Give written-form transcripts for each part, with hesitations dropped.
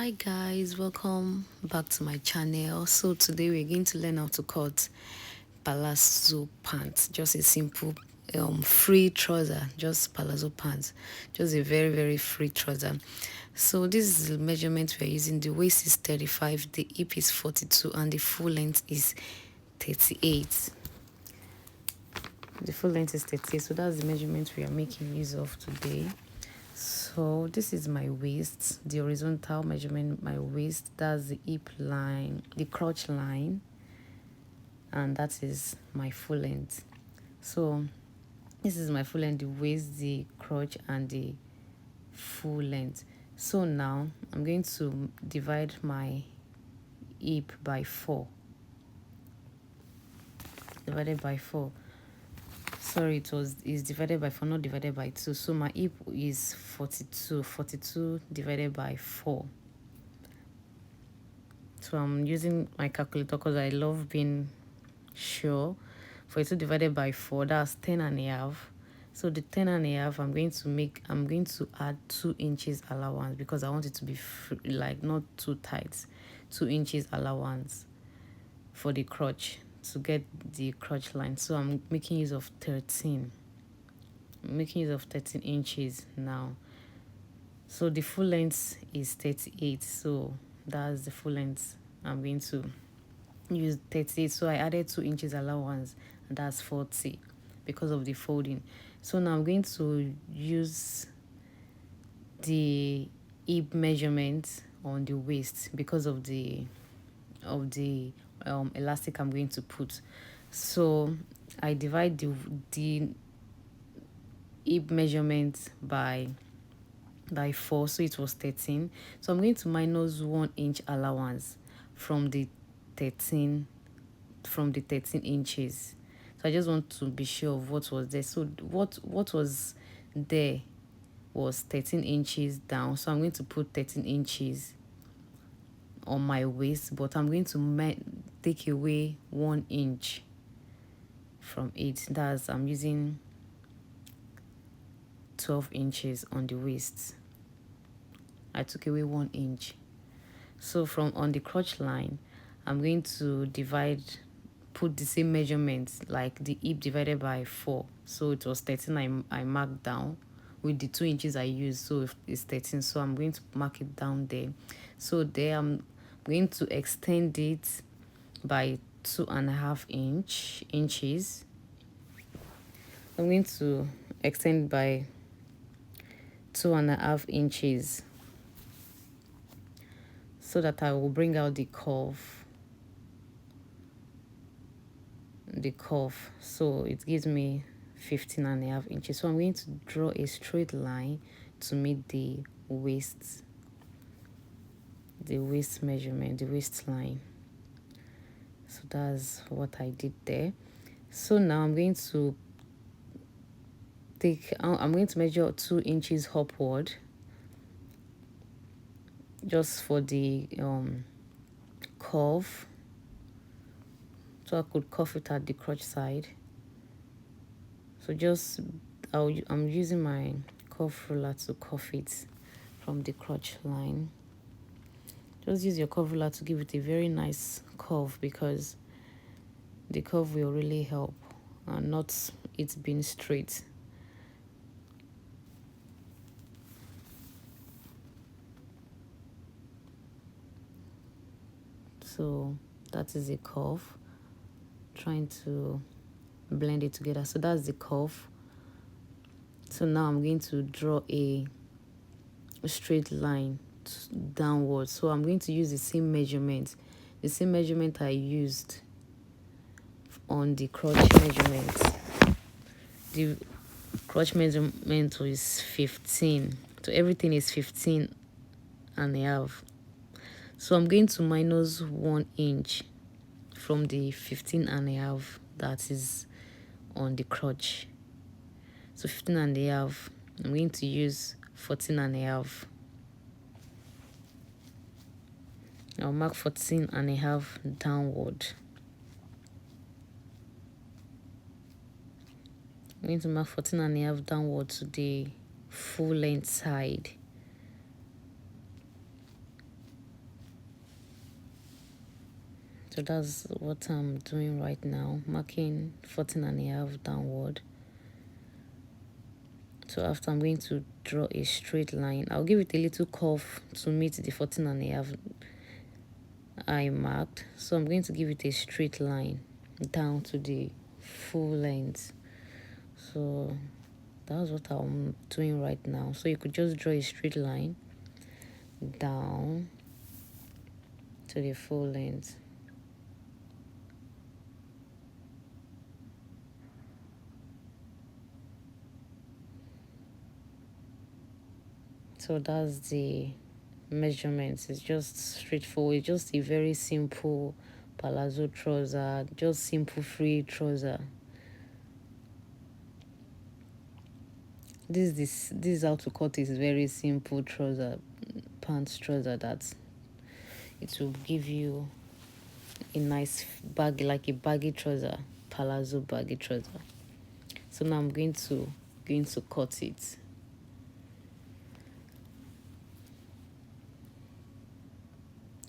Hi guys, welcome back to my channel. So today we're going to learn how to cut palazzo pants. Just a simple free trouser, just palazzo pants, just a very free trouser. So this is the measurement we're using. The waist is 35, the hip is 42, and the full length is 38. The full length is 38, so that's the measurement we are making use of today. So this is my waist, the horizontal measurement, my waist, that's the hip line, the crotch line, and that is my full length. So this is my full length, the waist, the crotch, and the full length. So now I'm going to divide my hip by 4. Divided by 4. Sorry, is divided by 4, not divided by 2. So my hip is 42 divided by 4. So I'm using my calculator because I love being sure. 42 divided by 4, that's 10.5. So the 10.5, I'm going to add 2 inches allowance because I want it to be free, like not too tight. 2 inches allowance for the crotch to get the crotch line. So I'm making use of 13. I'm making use of 13 inches now. So the full length is 38. So that's the full length. I'm going to use 38. So I added 2 inches allowance, and that's 40 because of the folding. So now I'm going to use the hip measurement on the waist because of the elastic I'm going to put. So I divide the hip measurement by 4, so it was 13. So I'm going to minus 1 inch allowance from the 13 inches. So I just want to be sure of what was there. So what was there was 13 inches down. So I'm going to put 13 inches on my waist, but I'm going to take away 1 inch from it. That's I'm using 12 inches on the waist. I took away 1 inch. So from on the crotch line, I'm going to put the same measurements, like the hip divided by 4. So it was 13 I marked down with the 2 inches I used, so it's 13. So I'm going to mark it down there. So there I'm going to extend it by 2.5 inches. I'm going to extend by 2.5 inches so that I will bring out the curve. So it gives me 15.5 inches. So I'm going to draw a straight line to meet the waist measurement, the waistline. So that's what I did there. So now I'm going to measure 2 inches upward just for the curve, so I could curve it at the crotch side. So I'm using my curve ruler to curve it from the crotch line. Just use your curve ruler to give it a very nice curve, because the curve will really help and not it being straight. So that is a curve. Trying to blend it together. So that's the curve. So now I'm going to draw a straight line downwards. So I'm going to use the same measurement I used on the crotch measurement. The crotch measurement is 15. So everything is 15.5. So I'm going to minus 1 inch from the 15.5 that is on the crotch. So 15.5, I'm going to use 14.5. I'll mark 14.5 downward. I'm going to mark 14.5 downward to the full length side. So that's what I'm doing right now, marking 14.5 downward. So after, I'm going to draw a straight line. I'll give it a little curve to meet the 14.5 I marked. So I'm going to give it a straight line down to the full length. So that's what I'm doing right now. So you could just draw a straight line down to the full length. So that's the measurements. It's just straightforward. It's just a very simple palazzo trouser, just simple free trouser. This is how to cut is very simple trouser, pants trouser, that it will give you a nice baggy, like a baggy trouser, palazzo baggy trouser. So now I'm going to cut it.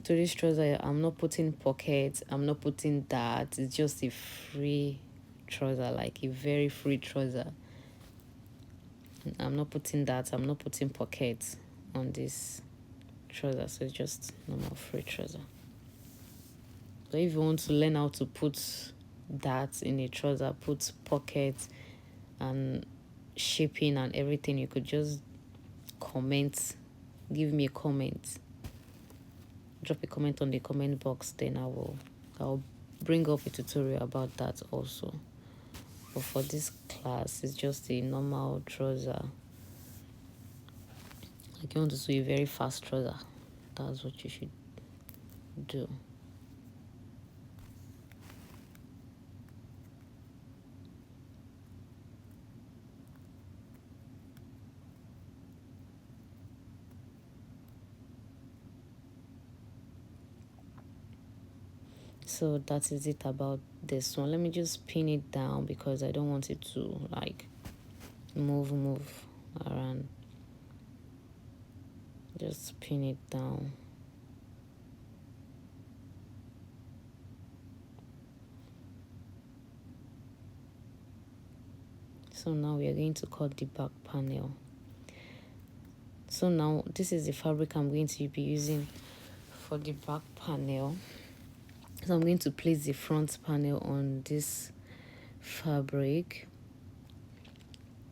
To this trouser, I'm not putting pockets, I'm not putting that. It's just a free trouser, like a very free trouser. I'm not putting that, I'm not putting pockets on this trouser, so it's just normal free trouser. So if you want to learn how to put that in a trouser, put pockets and shaping and everything, you could just comment, give me a comment, drop a comment on the comment box, then I'll bring up a tutorial about that also. But for this class, it's just a normal trouser. Like you want to do a very fast trouser, that's what you should do. So that is it about this one. Let me just pin it down because I don't want it to like move around. Just pin it down. So now we are going to cut the back panel. So now this is the fabric I'm going to be using for the back panel. So I'm going to place the front panel on this fabric,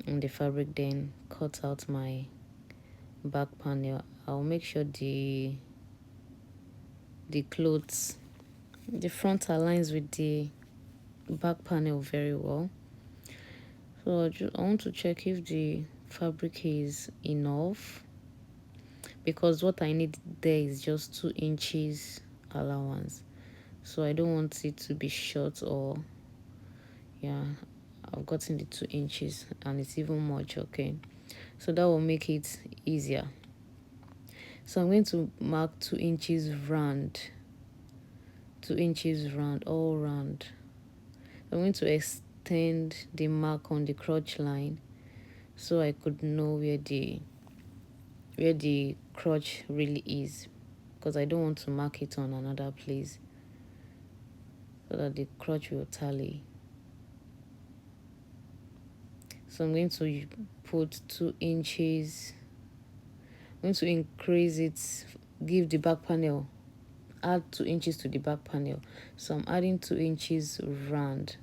and the fabric, then cut out my back panel. I'll make sure the clothes, the front aligns with the back panel very well. So I want to check if the fabric is enough, because what I need there is just 2 inches allowance. So I don't want it to be short, or yeah, I've gotten the 2 inches and it's even much. Okay, so that will make it easier. So I'm going to mark 2 inches round, 2 inches round, all round. I'm going to extend the mark on the crotch line so I could know where the crotch really is, because I don't want to mark it on another place, so that the crotch will tally. So I'm going to put 2 inches. I'm going to increase it, give the back panel, add 2 inches to the back panel. So I'm adding 2 inches round,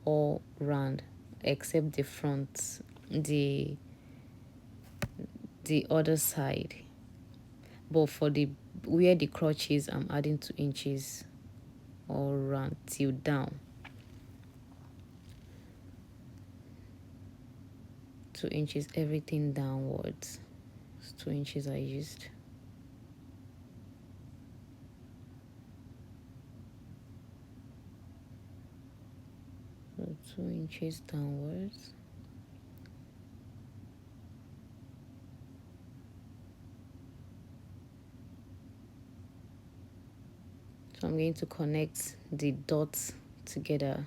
all round, except the front, the other side. But for the where the crotch is, I'm adding 2 inches all round till down. 2 inches, everything downwards. It's 2 inches I used. So 2 inches downwards. So I'm going to connect the dots together.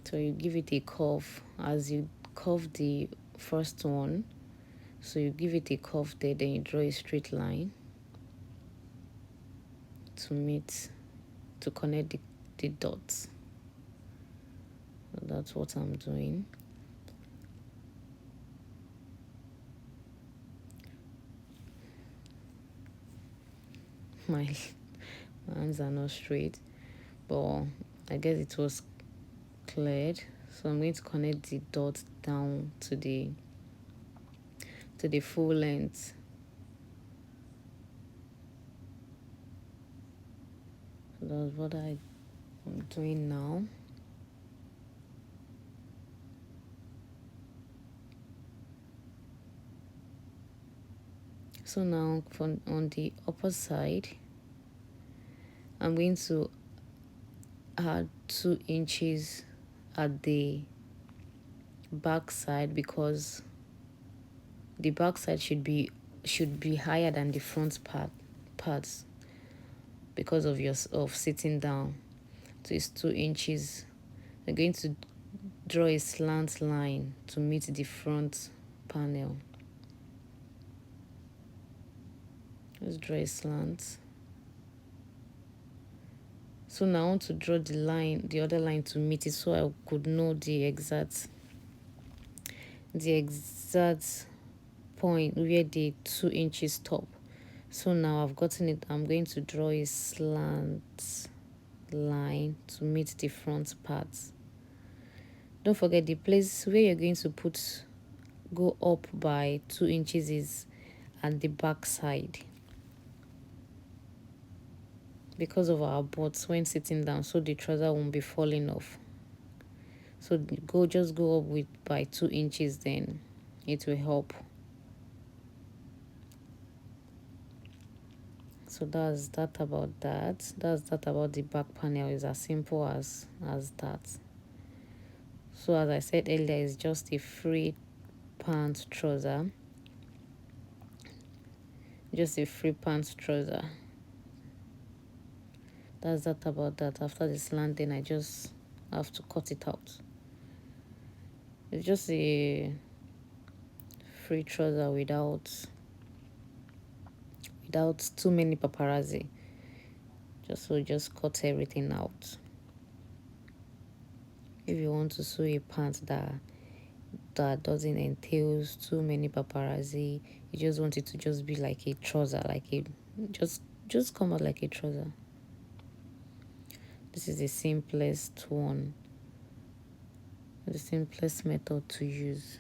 So you give it a curve as you curve the first one. So you give it a curve there, then you draw a straight line. to connect the dots. So that's what I'm doing. My hands are not straight, but I guess it was cleared. So I'm going to connect the dots down to the full length. So that's what I'm doing now. So now on the upper side, I'm going to add 2 inches at the back side, because the back side should be higher than the front parts because of sitting down. So it's 2 inches. I'm going to draw a slant line to meet the front panel. Let's draw a slant. So now I want to draw the other line to meet it, so I could know the exact point where the 2 inches stop. So now I've gotten it. I'm going to draw a slant line to meet the front parts. Don't forget, the place where you're going to go up by 2 inches is at the back side, because of our butts when sitting down, so the trouser won't be falling off. So just go up by 2 inches, then it will help. So that's that about that. That's that about the back panel. Is as simple as that. So as I said earlier, it's just a free pant trouser. Just a free pant trouser. That's that about that. After the slant, then I just have to cut it out. It's just a free trouser without too many paparazzi. Just cut everything out. If you want to sew a pant that doesn't entail too many paparazzi, you just want it to just be like a trouser, just come out like a trouser. This is the simplest one, the simplest method to use.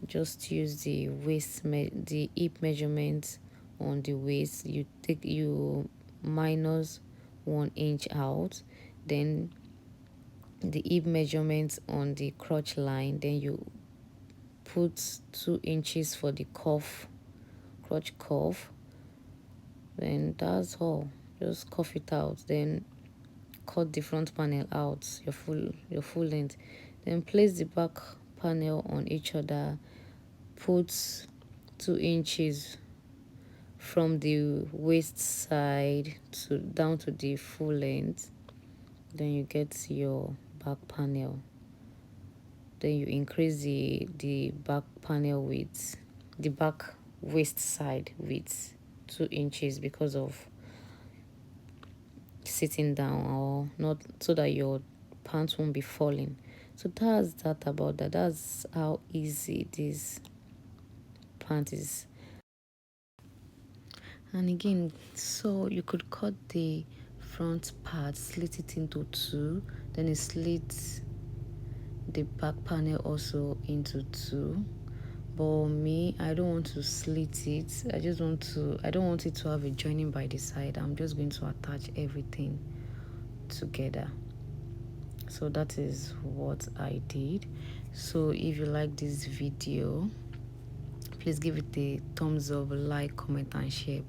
Just use the the hip measurement on the waist. You minus 1 inch out, then the hip measurement on the crotch line, then you put 2 inches for the crotch cuff. Then that's all. Just cuff it out, then cut the front panel out, your full length, then place the back panel on each other. Put 2 inches from the waist side down to the full length, then you get your back panel. Then you increase the back panel width, the back waist side width 2 inches, because of sitting down or not, so that your pants won't be falling. So that's that about that. That's how easy this pant is. And again, so you could cut the front part, slit it into 2, then you slit the back panel also into 2. But me, I don't want to slit it. I don't want it to have a joining by the side. I'm just going to attach everything together. So that is what I did. So if you like this video, please give it a thumbs up, like, comment and share.